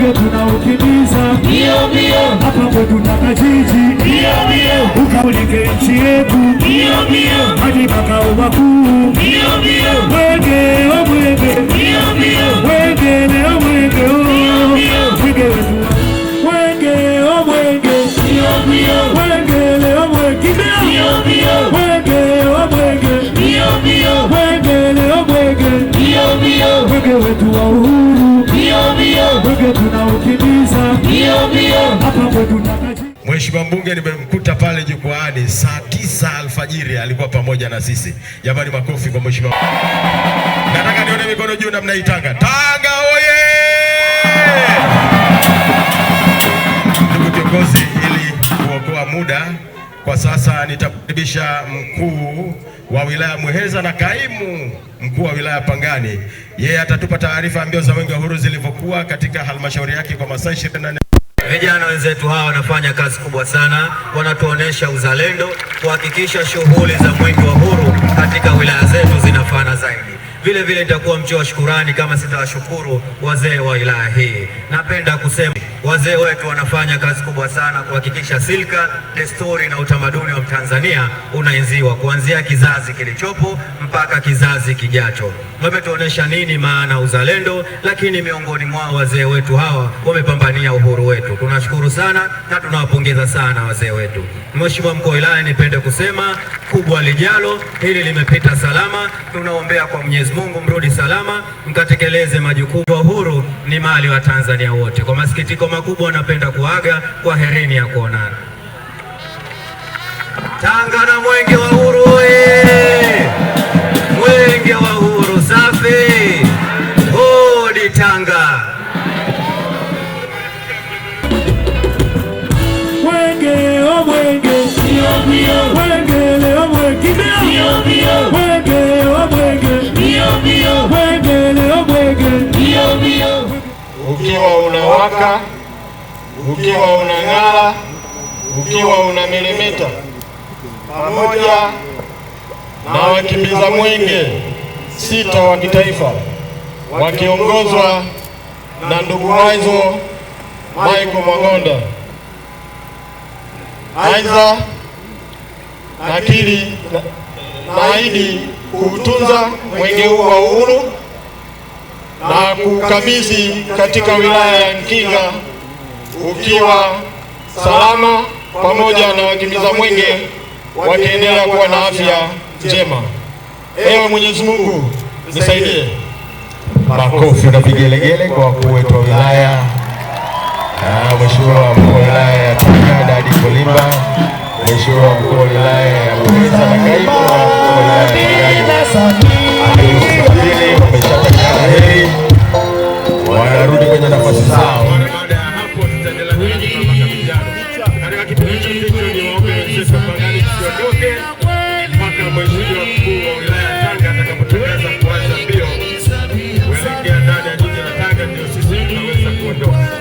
mwenge tunaukimbiza mbio mbio, hapa kwetu Takajiji mbio mbio, ukaulike nchi yetu mbio mbio, hadi makao makuu mbio mbio, mwenge o mwenge mbio mbio, mwenge leo mwenge o mwenge wetu, mwenge o mwenge mbio mbio, mwenge leo mwenge mbio mbio, mwenge o mwenge mbio mbio, mwenge leo mwenge mbio mbio, mwenge wetu wa uhuru mbio mbio, mwenge tunaukimbiza mbio mbio, hapa kwetu Takajiji. Mheshimiwa mbunge nimemkuta pale jukwaani saa 9 alfajiri, alikuwa pamoja na sisi. Jamani, makofi kwa mheshimiwa. Nataka nione mikono juu na mnaitanga. Tanga oye! Ndugu kiongozi, ili kuokoa muda kwa sasa nitakaribisha mkuu wa wilaya Muheza na kaimu mkuu wa wilaya Pangani. Yeye atatupa taarifa mbio za mwenge wa uhuru zilivyokuwa katika halmashauri yake kwa masaa 24. Vijana wenzetu hawa wanafanya kazi kubwa sana, wanatuonesha uzalendo kuhakikisha shughuli za mwenge wa uhuru katika wilaya zetu zinafana zaidi. Vile vile nitakuwa mcho wa shukurani kama sitawashukuru wazee wa wilaya hii. Napenda kusema wazee wetu wanafanya kazi kubwa sana kuhakikisha silka, desturi na utamaduni wa Mtanzania unaenziwa kuanzia kizazi kilichopo mpaka kizazi kijacho. Wametuonesha nini maana uzalendo, lakini miongoni mwao wazee wetu hawa wamepambania uhuru wetu. Tunashukuru sana na tunawapongeza sana wazee wetu. Mheshimiwa mkuu wa wilaya, nipende kusema kubwa lijalo hili limepita salama. Tunaombea kwa Mwenyezi Mungu mrudi salama, mkatekeleze majukumu. Uhuru ni mali wa Tanzania wote. Kwa masikitiko makubwa napenda kuaga, kwa herini ya kuonana. Tanga na mwenge wa uhuru oye! Mwenge wa uhuru safi! Hodi Tanga! Mwenge o mwenge mbio mbio, mwenge leo mwenge mbio mbio, mwenge o mwenge mbio mbio, mwenge leo mwenge mbio mbio. Ukiwa unawaka, ukiwa unang'ara, ukiwa unameremeta, pamoja na wakimbiza mwenge 6 wa kitaifa wakiongozwa na ndugu Waizo Michael Magonda. Aidha, nakiri naahidi kuutunza mwenge huu wa uhuru na kukabidhi katika wilaya ya Mkinga ukiwa salama, pamoja na wakimbiza mwenge wakiendelea kuwa na afya njema. Ewe Mwenyezi Mungu nisaidie. Makofi na vigelegele kwa wakuu wetu wa wilaya. Mheshimiwa mkuu wa wilaya ya Tanga Dadi Kolimba, Mheshimiwa mkuu wa wilaya ya Muheza na kaimu mkuu wa wilaya ya Pangani wameshatakiana heri, wanarudi kwenye nafasi zao. Baada ya hapo tutaendelea na makabidhiano. Katika kipindi hicho niwaombe sisi Pangani tusiondoke mpaka mheshimiwa mkuu wa wilaya ya Tanga atakapotangaza kuanza mbio kuelekea ndani ya jiji la Tanga, ndio sisi tunaweza kuondoka.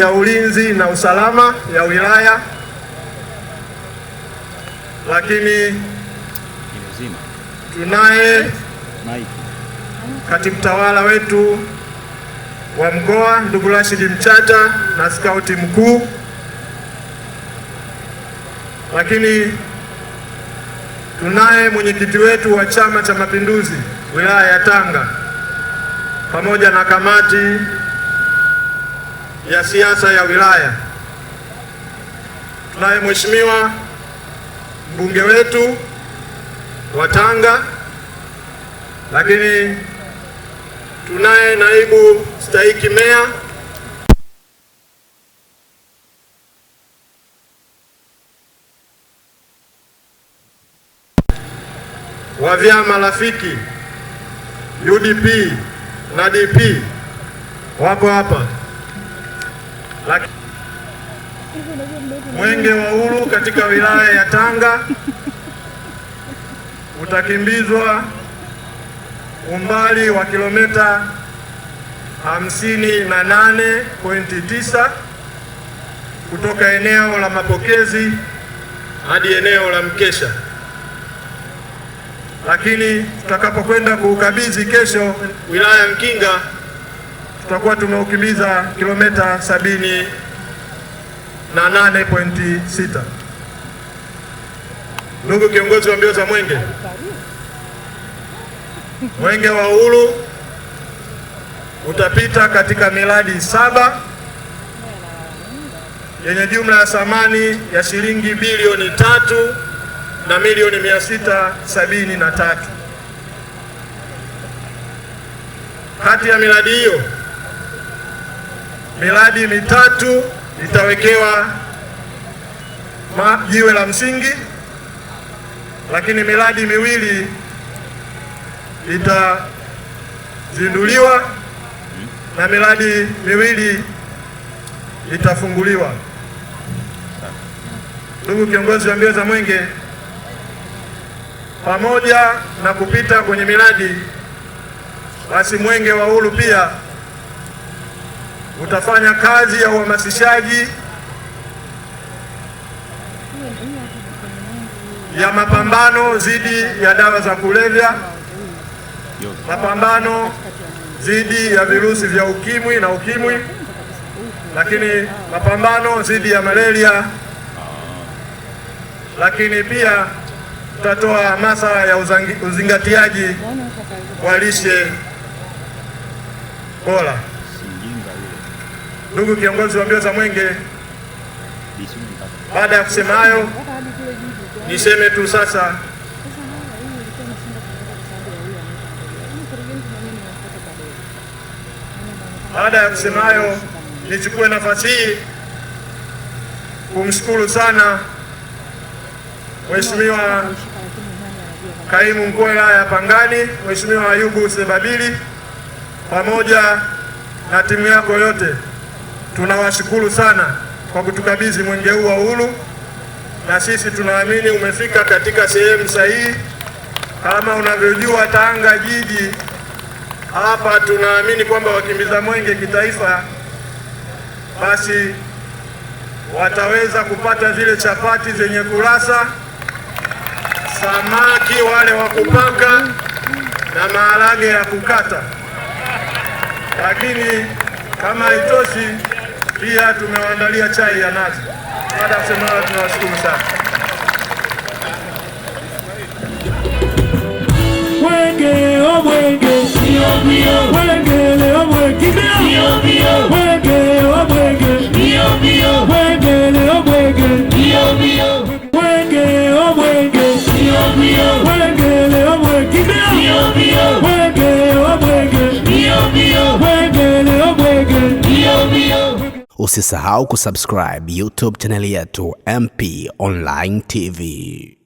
ya ulinzi na usalama ya wilaya, lakini tunaye katibu tawala wetu wa mkoa ndugu Rashid Mchata na skauti mkuu, lakini tunaye mwenyekiti wetu wa Chama cha Mapinduzi wilaya ya Tanga pamoja na kamati ya siasa ya wilaya. Tunaye mheshimiwa mbunge wetu wa Tanga, lakini tunaye naibu stahiki meya, wa vyama rafiki UDP na DP wako hapa. Mwenge wa Uhuru katika wilaya ya Tanga utakimbizwa umbali wa kilomita 58.9 kutoka eneo la mapokezi hadi eneo la mkesha, lakini tutakapokwenda kuukabidhi kesho wilaya ya Mkinga tutakuwa tumeukimbiza kilomita 78.6. Ndugu kiongozi wa mbio za mwenge, Mwenge wa Uhuru utapita katika miradi 7 yenye jumla ya thamani ya shilingi bilioni 3 na milioni 673. Kati ya miradi hiyo, miradi mitatu itawekewa jiwe la msingi, lakini miradi miwili itazinduliwa na miradi miwili itafunguliwa. Ndugu kiongozi wa mbio za mwenge, pamoja na kupita kwenye miradi, basi Mwenge wa Uhuru pia utafanya kazi ya uhamasishaji ya mapambano dhidi ya dawa za kulevya, mapambano dhidi ya virusi vya ukimwi na ukimwi, lakini mapambano dhidi ya malaria, lakini pia tutatoa hamasa ya uzingatiaji wa lishe bora. Ndugu kiongozi wa mbio za mwenge, baada ya kusema hayo, niseme tu sasa nichukue nafasi hii kumshukuru sana Mheshimiwa Kaimu Mkuu wa Wilaya ya Pangani, Mheshimiwa Ayubu Sebabili, pamoja na timu yako yote. Tunawashukuru sana kwa kutukabidhi mwenge huu wa uhuru, na sisi tunaamini umefika katika sehemu sahihi. Kama unavyojua, Tanga jiji hapa tunaamini kwamba wakimbiza mwenge kitaifa basi wataweza kupata zile chapati zenye kurasa, samaki wale wa kupaka na maharage ya kukata. Lakini kama haitoshi, pia tumewaandalia chai ya nazi. Baada ya kusema hayo, tunawashukuru sana. Mwenge o mwenge, mbio mbio, mwenge leo mwenge, mbio mbio, mwenge o mwenge, mbio mbio, mwenge leo mwenge, mbio mbio, mwenge o mwenge, mbio mbio, mwenge leo mwenge, mbio mbio, mwenge o mwenge, mbio mbio, mwenge leo mwenge, mbio mbio. Usisahau kusubscribe YouTube channel yetu MP Online TV.